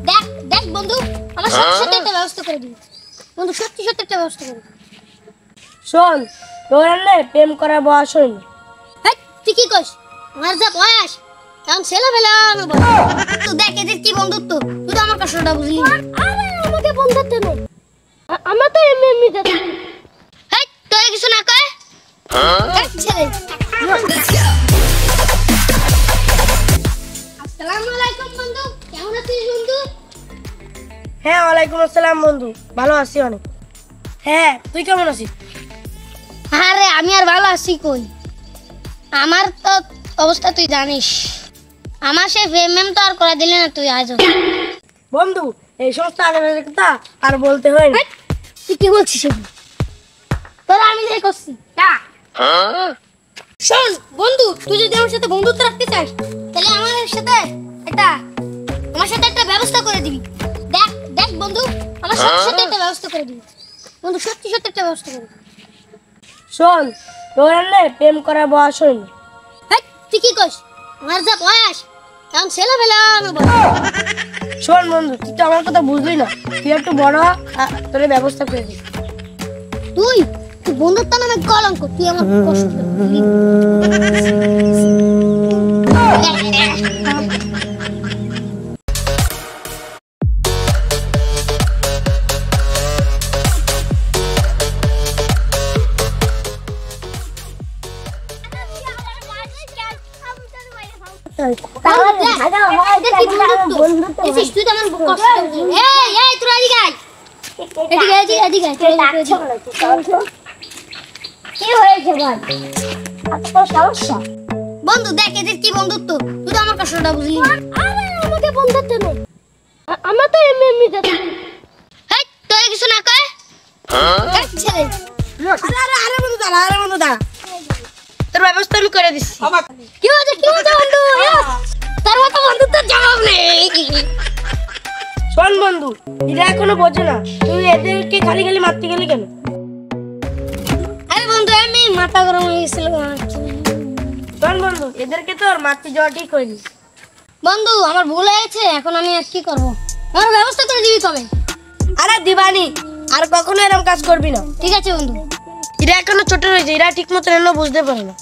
দেখ দেখ বন্ধু, আমার সত্যি সত্যি একটা ব্যবস্থা করে দিবি বন্ধু, সত্যি সত্যি একটা ব্যবস্থা করে দিবি। শোন, তোর না প্রেম করার বয়স হয়নি। হ্যাঁ তুই কি কইস? আমার যা বয়স এখন ছেলে বেলা তো দেখ এদের কি বন্ধুত্ব, তুই তো আমার কষ্টটা বুঝলি। আরে আমাকে বন্ধুত্ব নেই, আমরা তো এমনি এমনি যাচ্ছি। হ্যাঁ তোর কিছু না কয় ছেলে। আসসালামু আলাইকুম বন্ধু, কেমন আছিস বন্ধু? হ্যাঁ ওয়ালাইকুম আসসালাম বন্ধু, ভালো আছি অনেক। হ্যাঁ তুই কেমন আছিস? আরে আমি আর ভালো আছি কই, আমার তো অবস্থা তুই জানিস। আমার সেই প্রেম তো আর করে দিলি না তুই আজ। বন্ধু এই সমস্ত আগের কথা আর বলতে হয় না। তুই কি বলছিস তোরা? আমি যাই করছি শোন বন্ধু, তুই যদি আমার সাথে বন্ধুত্ব রাখতে চাস তাহলে আমার সাথে একটা ব্যবস্থা করে দিবি। দেখ দেখ বন্ধু, আমার সাথে একটা ব্যবস্থা করে দিবি বন্ধু, সত্যি সত্যি একটা ব্যবস্থা করে দিবি। শোন, তোর না প্রেম করার বয়স হয়নি। হ্যাঁ তুই কি কইস? আমার যা বয়স এখন ছেলে বেলা। শোন বন্ধু, তুই তো আমার কথা বুঝলি না, তুই একটু বড় হ, তোর ব্যবস্থা করে দিস। তুই তুই বন্ধুত্ব নামে কলঙ্ক, তুই আমার কষ্ট দিলি। বন্ধু দেখ এদের কি বন্ধুত্ব, তুই তো আমার কষ্টটা বুঝলি। আরে আমাকে বন্ধুত্ব নেই, আমরা তো এমনি এমনি যাচ্ছি। হ্যাঁ তোর কিছু না কয় ছেলে। আরে বন্ধু দাঁড়া, আরে বন্ধু দাঁড়া, তোর ব্যবস্থা আমি করে দিচ্ছি। কি হয়েছে বন্ধু? তার মতো বন্ধুত্বের জবাব নেই। শোন বন্ধু, এরা এখনো বোঝে না, তুই এদেরকে খালি খালি মারতে গেলি কেন? আরে বন্ধু আমি মাথা গরম হয়ে গেছিল। শোন বন্ধু, এদেরকে তোর মারতে যাওয়া ঠিক হয়নি। বন্ধু আমার ভুল হয়েছে, এখন আমি আর কি করবো? আমার ব্যবস্থা করে দিবি কবে? আরে দিবানি, আর কখনো এরকম কাজ করবি না। ঠিক আছে বন্ধু। এরা এখনো ছোট রয়েছে, এরা ঠিক মতো বুঝতে পারে না।